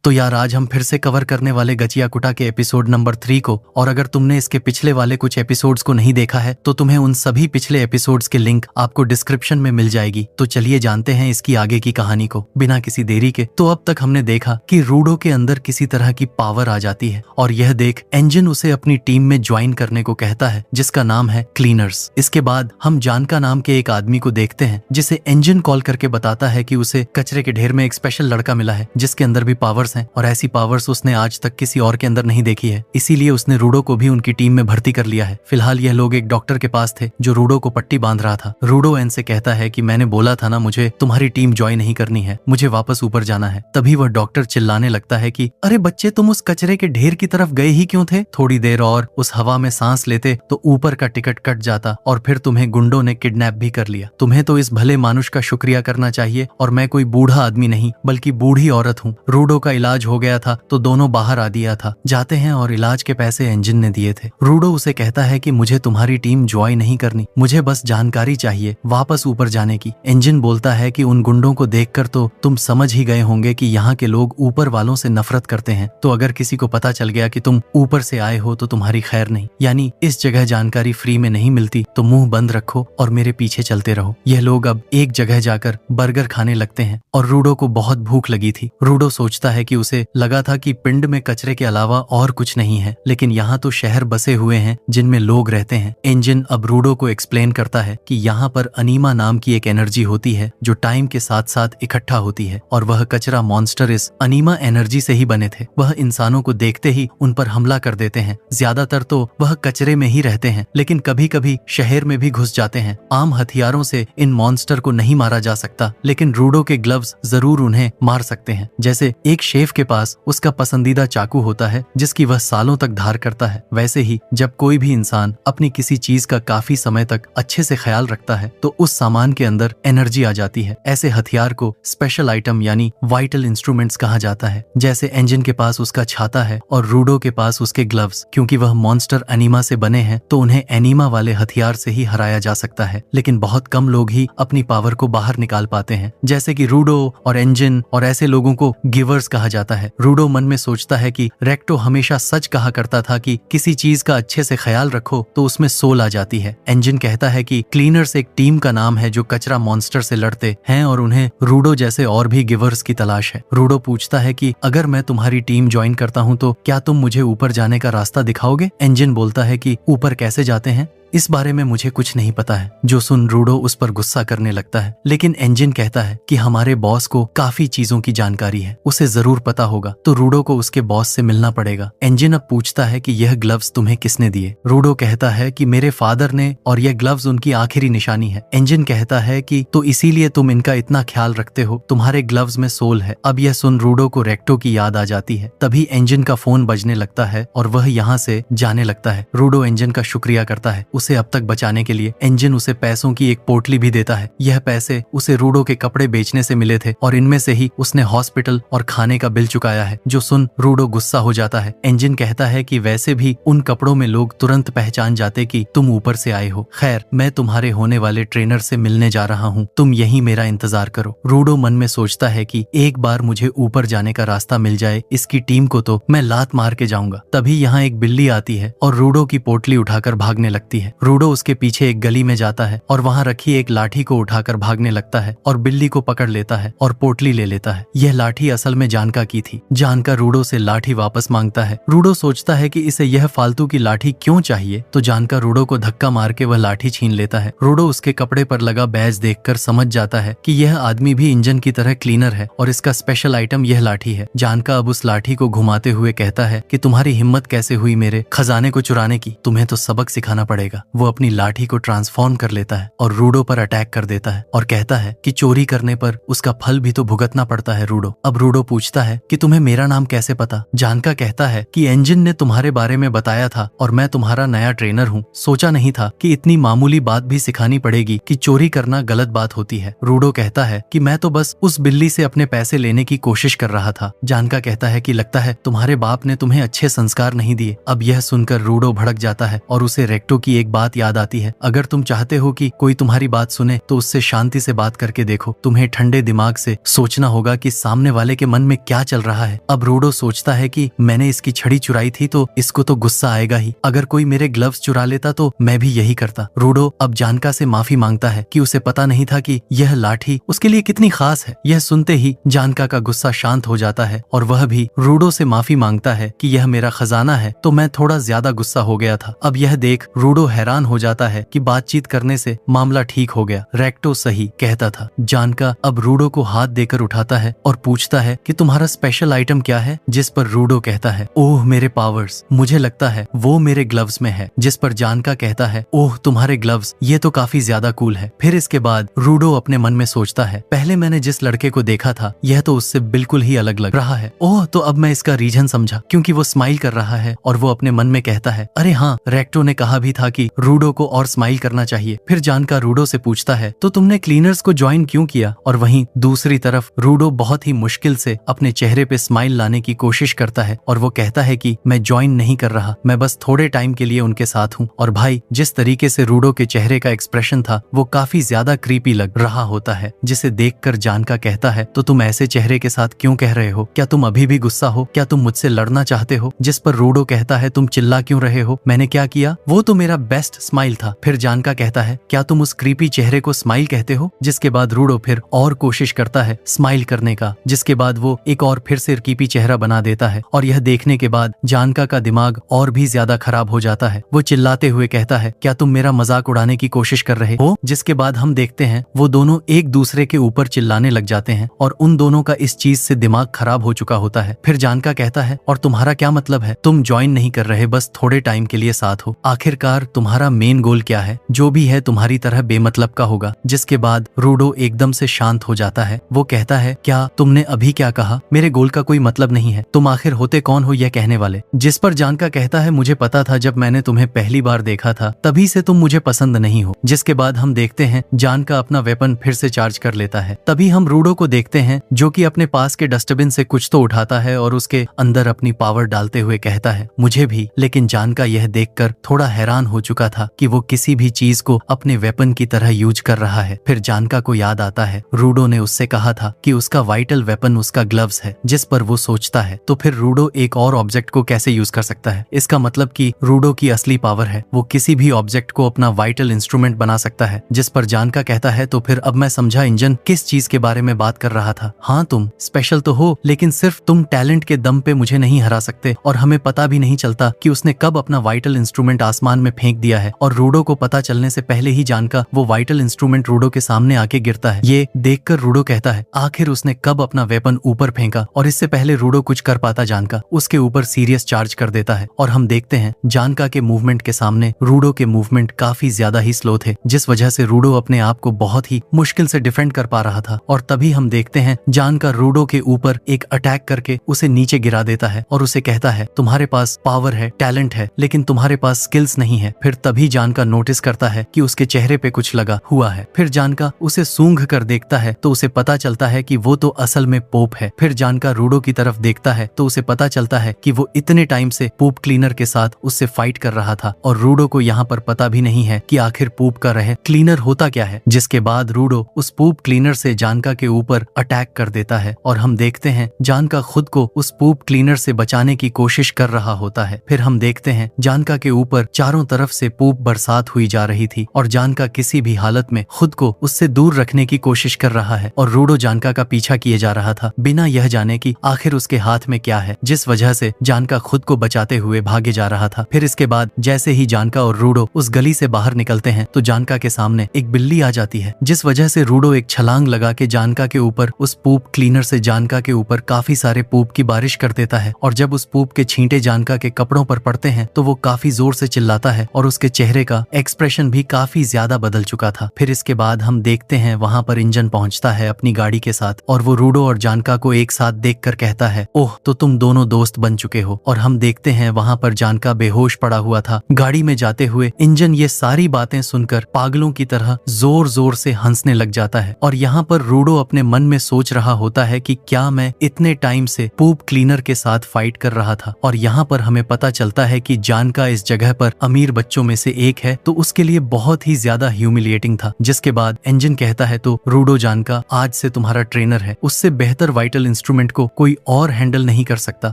तो यार आज हम फिर से कवर करने वाले गचिया कुटा के एपिसोड नंबर 3 को, और अगर तुमने इसके पिछले वाले कुछ एपिसोड्स को नहीं देखा है तो तुम्हें उन सभी पिछले एपिसोड्स के लिंक आपको डिस्क्रिप्शन में मिल जाएगी। तो चलिए जानते हैं इसकी आगे की कहानी को बिना किसी देरी के। तो अब तक हमने देखा कि रूडो के अंदर किसी तरह की पावर आ जाती है और यह देख एंजिन उसे अपनी टीम में ज्वाइन करने को कहता है, जिसका नाम है क्लीनर्स। इसके बाद हम जानका नाम के एक आदमी को देखते हैं जिसे एंजिन कॉल करके बताता है कि उसे कचरे के ढेर में एक स्पेशल लड़का मिला है जिसके अंदर भी पावर्स हैं और ऐसी पावर्स उसने आज तक किसी और के अंदर नहीं देखी है। इसीलिए उसने रूडो को भी उनकी टीम में भर्ती कर लिया है। फिलहाल यह लोग एक डॉक्टर के पास थे जो रूडो को पट्टी बांध रहा था। रूडो एन से कहता है कि मैंने बोला था ना, मुझे तुम्हारी टीम ज्वाइन नहीं करनी है, मुझे वापस ऊपर जाना है। तभी वह डॉक्टर चिल्लाने लगता है कि अरे बच्चे, तुम उस कचरे के ढेर की तरफ गए ही क्यों थे? थोड़ी देर और उस हवा में सांस लेते तो ऊपर का टिकट कट जाता और फिर तुम्हें गुंडों ने किडनैप भी कर लिया। तुम्हें तो इस भले मानुष का शुक्रिया करना चाहिए, और मैं कोई बूढ़ा आदमी नहीं बल्कि बूढ़ी औरत हूँ। रूडो का इलाज हो गया था तो दोनों बाहर आ दिया था। जाते हैं और इलाज के पैसे एंजिन ने दिए थे। रूडो उसे कहता है कि मुझे तुम्हारी टीम ज्वाइन नहीं करनी, मुझे बस जानकारी चाहिए वापस ऊपर जाने की। एंजिन बोलता है कि उन गुंडों को देखकर तो तुम समझ ही गए होंगे कि यहाँ के लोग ऊपर वालों से नफरत करते हैं, तो अगर किसी को पता चल गया कि तुम ऊपर से आए हो तो तुम्हारी खैर नहीं। यानी इस जगह जानकारी फ्री में नहीं मिलती, तो मुंह बंद रखो और मेरे पीछे चलते रहो। यह लोग अब एक जगह जाकर बर्गर खाने लगते हैं और रूडो को बहुत भूख लगी थी। रूडो सोचता है कि उसे लगा था कि पिंड में कचरे के अलावा और कुछ नहीं है, लेकिन यहाँ तो शहर बसे हुए हैं जिनमें लोग रहते हैं। एंजिन अब रूडो को एक्सप्लेन करता है कि यहाँ पर अनीमा नाम की एक एनर्जी होती है जो टाइम के साथ साथ इकट्ठा होती है, और वह कचरा मॉन्स्टर इस अनीमा एनर्जी से ही बने थे। वह इंसानों को देखते ही उन पर हमला कर देते हैं। ज्यादातर तो वह कचरे में ही रहते हैं, लेकिन कभी कभी शहर में भी घुस जाते हैं। आम हथियारों से इन मॉन्स्टर को नहीं मारा जा सकता, लेकिन रूडो के ग्लव्स जरूर उन्हें मार सकते हैं। जैसे एक शेफ के पास उसका पसंदीदा चाकू होता है जिसकी वह सालों तक धार करता है, वैसे ही जब कोई भी इंसान अपनी किसी चीज का काफी समय तक अच्छे से ख्याल रखता है तो उस सामान के अंदर एनर्जी आ जाती है। ऐसे हथियार को स्पेशल आइटम यानी वाइटल इंस्ट्रूमेंट्स कहा जाता है। जैसे एंजिन के पास उसका छाता है और रूडो के पास उसके ग्लव्स। क्योंकि वह मॉन्स्टर एनीमा से बने हैं तो उन्हें एनीमा वाले हथियार से ही हराया जा सकता है, लेकिन बहुत कम लोग ही अपनी पावर को बाहर निकाल पाते हैं, जैसे कि रूडो और एंजिन, और ऐसे लोगों को गिवर्स कहा जाता है। रूडो मन में सोचता है कि रेक्टो हमेशा सच कहा करता था कि किसी चीज का अच्छे से ख्याल रखो तो उसमें सोल आ जाती है। एंजिन कहता है कि क्लीनर्स एक टीम का नाम है जो कचरा मॉन्स्टर से लड़ते हैं और उन्हें रूडो जैसे और भी गिवर्स की तलाश है। रूडो पूछता है कि अगर मैं तुम्हारी टीम ज्वाइन करता हूँ तो क्या तुम मुझे ऊपर जाने का रास्ता दिखाओगे? एंजिन बोलता है कि ऊपर कैसे जाते हैं इस बारे में मुझे कुछ नहीं पता है। जो सुन रूडो उस पर गुस्सा करने लगता है, लेकिन एंजिन कहता है कि हमारे बॉस को काफी चीजों की जानकारी है, उसे जरूर पता होगा, तो रूडो को उसके बॉस से मिलना पड़ेगा। एंजिन अब पूछता है कि यह ग्लव्स तुम्हें किसने दिए? रूडो कहता है कि मेरे फादर ने, और यह ग्लव्स उनकी आखिरी निशानी है। एंजिन कहता है कि तो इसीलिए तुम इनका इतना ख्याल रखते हो, तुम्हारे ग्लव्स में सोल है। अब यह सुन रूडो को रेक्टो की याद आ जाती है। तभी एंजिन का फोन बजने लगता है और वह यहाँ से जाने लगता है। रूडो एंजिन का शुक्रिया करता है। उसे अब तक बचाने के लिए एंजिन उसे पैसों की एक पोटली भी देता है। यह पैसे उसे रूडो के कपड़े बेचने से मिले थे और इनमें से ही उसने हॉस्पिटल और खाने का बिल चुकाया है। जो सुन रूडो गुस्सा हो जाता है। एंजिन कहता है कि वैसे भी उन कपड़ों में लोग तुरंत पहचान जाते कि तुम ऊपर से आए हो। खैर, मैं तुम्हारे होने वाले ट्रेनर से मिलने जा रहा हूँ, तुम यहीं मेरा इंतजार करो। रूडो मन में सोचता है कि एक बार मुझे ऊपर जाने का रास्ता मिल जाए, इसकी टीम को तो मैं लात मार के जाऊंगा। तभी यहाँ एक बिल्ली आती है और रूडो की पोटली उठाकर भागने लगती है। रूडो उसके पीछे एक गली में जाता है और वहाँ रखी एक लाठी को उठाकर भागने लगता है और बिल्ली को पकड़ लेता है और पोटली ले लेता है। यह लाठी असल में जानका की थी। जानका रूडो से लाठी वापस मांगता है। रूडो सोचता है कि इसे यह फालतू की लाठी क्यों चाहिए, तो जानका रूडो को धक्का मार के वह लाठी छीन लेता है। रूडो उसके कपड़े पर लगा बैज देखकर समझ जाता है कि यह आदमी भी इंजन की तरह क्लीनर है और इसका स्पेशल आइटम यह लाठी है। जानका अब उस लाठी को घुमाते हुए कहता है कि तुम्हारी हिम्मत कैसे हुई मेरे खजाने को चुराने की, तुम्हें तो सबक सिखाना पड़ेगा। वो अपनी लाठी को ट्रांसफॉर्म कर लेता है और रूडो पर अटैक कर देता है और कहता है कि चोरी करने पर उसका फल भी तो भुगतना पड़ता है रूडो। अब रूडो पूछता है कि तुम्हें मेरा नाम कैसे पता? जानका कहता है कि एंजिन ने तुम्हारे बारे में बताया था और मैं तुम्हारा नया ट्रेनर हूँ। सोचा नहीं था कि इतनी मामूली बात भी सिखानी पड़ेगी कि चोरी करना गलत बात होती है। रूडो कहता है कि मैं तो बस उस बिल्ली से अपने पैसे लेने की कोशिश कर रहा था। जानका कहता है कि लगता है तुम्हारे बाप ने तुम्हें अच्छे संस्कार नहीं दिए। अब यह सुनकर रूडो भड़क जाता है और उसे रेक्टो की एक एक बात याद आती है, अगर तुम चाहते हो कि कोई तुम्हारी बात सुने तो उससे शांति से बात करके देखो। तुम्हें ठंडे दिमाग से सोचना होगा कि सामने वाले के मन में क्या चल रहा है। अब रूडो सोचता है कि मैंने इसकी छड़ी चुराई थी तो इसको तो गुस्सा आएगा ही, अगर कोई मेरे ग्लव्स चुरा लेता तो मैं भी यही करता। रूडो अब जानका से माफी मांगता है कि उसे पता नहीं था कि यह लाठी उसके लिए कितनी खास है। यह सुनते ही जानका का गुस्सा शांत हो जाता है और वह भी रूडो से माफी मांगता है कि यह मेरा खजाना है तो मैं थोड़ा ज्यादा गुस्सा हो गया था। अब यह देख रूडो हैरान हो जाता है कि बातचीत करने से मामला ठीक हो गया, रेक्टो सही कहता था। जानका अब रूडो को हाथ देकर उठाता है और पूछता है कि तुम्हारा स्पेशल आइटम क्या है, जिस पर रूडो कहता है ओह मेरे पावर्स, मुझे लगता है वो मेरे ग्लव्स में है। जिस पर जानका कहता है ओह तुम्हारे ग्लव्स, ये तो काफी ज्यादा कूल है। फिर इसके बाद रूडो अपने मन में सोचता है पहले मैंने जिस लड़के को देखा था यह तो उससे बिल्कुल ही अलग लग रहा है। ओह तो अब मैं इसका रीजन समझा, क्योंकि वो स्माइल कर रहा है और वो अपने मन में कहता है अरे हाँ, रेक्टो ने कहा भी था कि रूडो को और स्माइल करना चाहिए। फिर जानका रूडो से पूछता है तो तुमने क्लीनर्स को ज्वाइन क्यों किया? और वहीं दूसरी तरफ रूडो बहुत ही मुश्किल से अपने चेहरे पे स्माइल लाने की कोशिश करता है और वो कहता है कि मैं ज्वाइन नहीं कर रहा, मैं बस थोड़े टाइम के लिए उनके साथ हूँ। और भाई जिस तरीके से रूडो के चेहरे का एक्सप्रेशन था वो काफी ज्यादा क्रीपी लग रहा होता है, जिसे देखकर जानका कहता है तो तुम ऐसे चेहरे के साथ क्यों कह रहे हो? क्या तुम अभी भी गुस्सा हो? क्या तुम मुझसे लड़ना चाहते हो? जिस पर रूडो कहता है तुम चिल्ला क्यों रहे हो, मैंने क्या किया? वो तो मेरा बेस्ट स्माइल था। फिर जानका कहता है क्या तुम उस क्रीपी चेहरे को स्माइल कहते हो? जिसके बाद रूडो फिर और कोशिश करता है स्माइल करने का, जिसके बाद वो एक और फिर से क्रीपी चेहरा बना देता है। और यह देखने के बाद जानका का दिमाग और भी ज्यादा खराब हो जाता है। वो चिल्लाते हुए कहता है क्या तुम मेरा मजाक उड़ाने की कोशिश कर रहे हो? जिसके बाद हम देखते हैं वो दोनों एक दूसरे के ऊपर चिल्लाने लग जाते हैं और उन दोनों का इस चीज से दिमाग खराब हो चुका होता है। फिर जानका कहता है और तुम्हारा क्या मतलब है? तुम ज्वाइन नहीं कर रहे, बस थोड़े टाइम के लिए साथ हो। आखिरकार तुम्हारा मेन गोल क्या है? जो भी है तुम्हारी तरह बेमतलब का होगा। जिसके बाद रूडो एकदम से शांत हो जाता है। वो कहता है क्या तुमने अभी क्या कहा? मेरे गोल का कोई मतलब नहीं है, तुम आखिर होते कौन हो यह कहने वाले? जिस पर जानका कहता है मुझे पता था जब मैंने तुम्हें पहली बार देखा था तभी से तुम मुझे पसंद नहीं हो। जिसके बाद हम देखते हैं जानका अपना वेपन फिर से चार्ज कर लेता है। तभी हम रूडो को देखते हैं जो कि अपने पास के डस्टबिन से कुछ तो उठाता है और उसके अंदर अपनी पावर डालते हुए कहता है मुझे भी। लेकिन जानका यह देखकर थोड़ा हैरान हो चुका था कि वो किसी भी चीज को अपने वेपन की तरह यूज कर रहा है। फिर जानका को याद आता है रूडो ने उससे कहा था कि उसका वाइटल वेपन उसका ग्लव्स है। जिस पर वो सोचता है तो फिर रूडो एक और ऑब्जेक्ट को कैसे यूज कर सकता है? इसका मतलब कि रूडो की असली पावर है वो किसी भी ऑब्जेक्ट को अपना वाइटल इंस्ट्रूमेंट बना सकता है। जिस पर जानका कहता है तो फिर अब मैं समझा इंजन किस चीज के बारे में बात कर रहा था। हाँ तुम स्पेशल तो हो, लेकिन सिर्फ तुम टैलेंट के दम पे मुझे नहीं हरा सकते। और हमें पता भी नहीं चलता कि उसने कब अपना वाइटल इंस्ट्रूमेंट आसमान में फेंक दिया है। और रूडो को पता चलने से पहले ही जानका वो वाइटल इंस्ट्रूमेंट रूडो के सामने आके गिरता है। ये देखकर रूडो कहता है आखिर उसने कब अपना वेपन ऊपर फेंका? और इससे पहले रूडो कुछ कर पाता जानका उसके ऊपर सीरियस चार्ज कर देता है। और हम देखते हैं जानका के मूवमेंट के सामने रूडो के मूवमेंट काफी ज्यादा ही स्लो थे, जिस वजह से रूडो अपने आप को बहुत ही मुश्किल से डिफेंड कर पा रहा था। और तभी हम देखते हैं जानका रूडो के ऊपर एक अटैक करके उसे नीचे गिरा देता है और उसे कहता है तुम्हारे पास पावर है, टैलेंट है, लेकिन तुम्हारे पास स्किल्स नहीं है। फिर तभी जानका नोटिस करता है कि उसके चेहरे पे कुछ लगा हुआ है। फिर जानका उसे सूंघ कर देखता है तो उसे पता चलता है कि वो तो असल में पोप है। फिर जानका रूडो की तरफ देखता है तो उसे पता चलता है कि वो इतने टाइम से पूप क्लीनर के साथ उससे फाइट कर रहा था और रूडो को यहाँ पर पता भी नहीं है कि आखिर पूप का रह क्लीनर होता क्या है। जिसके बाद रूडो उस पूप क्लीनर से जानका के ऊपर अटैक कर देता है और हम देखते हैं जानका खुद को उस पूप क्लीनर से बचाने की कोशिश कर रहा होता है। फिर हम देखते हैं जानका के ऊपर चारों तरफ से पूप बरसात हुई जा रही थी और जानका किसी भी हालत में खुद को उससे दूर रखने की कोशिश कर रहा है और रूडो जानका का पीछा किए जा रहा था बिना यह जाने कि आखिर उसके हाथ में क्या है, जिस वजह से जानका खुद को बचाते हुए भागे जा रहा था। फिर इसके बाद जैसे ही जानका और रूडो उस गली से बाहर निकलते हैं तो जानका के सामने एक बिल्ली आ जाती है, जिस वजह से रूडो एक छलांग लगा के जानका के ऊपर उस पूप क्लीनर से जानका के ऊपर काफी सारे पूप की बारिश कर देता है। और जब उस पूप के छींटे जानका के कपड़ों पर पड़ते हैं तो वो काफी जोर से चिल्लाता है और उसके चेहरे का एक्सप्रेशन भी काफी ज्यादा बदल चुका था। फिर इसके बाद हम देखते हैं वहाँ पर इंजन पहुँचता है अपनी गाड़ी के साथ और वो रूडो और जानका को एक साथ देखकर कहता है ओह तो तुम दोनों दोस्त बन चुके हो। और हम देखते हैं वहाँ पर जानका बेहोश पड़ा हुआ था गाड़ी में जाते हुए। इंजन ये सारी बातें सुनकर पागलों की तरह जोर जोर से हंसने लग जाता है और यहाँ पर रूडो अपने मन में सोच रहा होता है कि क्या मैं इतने टाइम से पूप क्लीनर के साथ फाइट कर रहा था। और यहाँ पर हमें पता चलता है कि जानका इस जगह पर अमीर बच्चों बच्चों में से एक है, तो उसके लिए बहुत ही ज्यादा ह्यूमिलिएटिंग था। जिसके बाद एंजन कहता है तो रूडो जान का आज से तुम्हारा ट्रेनर है, उससे बेहतर वाइटल इंस्ट्रूमेंट को कोई और हैंडल नहीं कर सकता।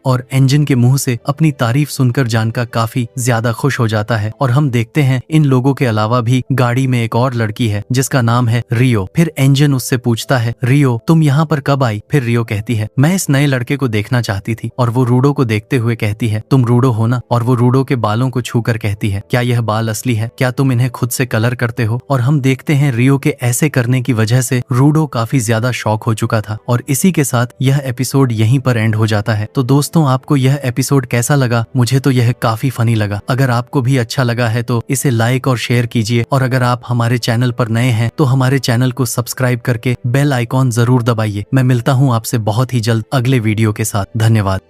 और एंजन के मुंह से अपनी तारीफ सुनकर जान का काफी ज्यादा खुश हो जाता है। और हम देखते हैं इन लोगों के अलावा भी गाड़ी में एक और लड़की है जिसका नाम है रियो। फिर एंजन उससे पूछता है, रियो तुम यहाँ पर कब आई? फिर रियो कहती है, मैं इस नए लड़के को देखना चाहती थी। और वो रूडो को देखते हुए कहती है, तुम रूडो हो ना? और वो रूडो के बालों को छूकर कहती है, क्या यह बाल असली है? क्या तुम इन्हें खुद से कलर करते हो? और हम देखते हैं रियो के ऐसे करने की वजह से रूडो काफी ज्यादा शॉक हो चुका था। और इसी के साथ यह एपिसोड यहीं पर एंड हो जाता है। तो दोस्तों, आपको यह एपिसोड कैसा लगा? मुझे तो यह काफी फनी लगा। अगर आपको भी अच्छा लगा है तो इसे लाइक और शेयर कीजिए। और अगर आप हमारे चैनल पर नए हैं तो हमारे चैनल को सब्सक्राइब करके बेल आइकॉन जरूर दबाइए। मैं मिलता हूँ आपसे बहुत ही जल्द अगले वीडियो के साथ। धन्यवाद।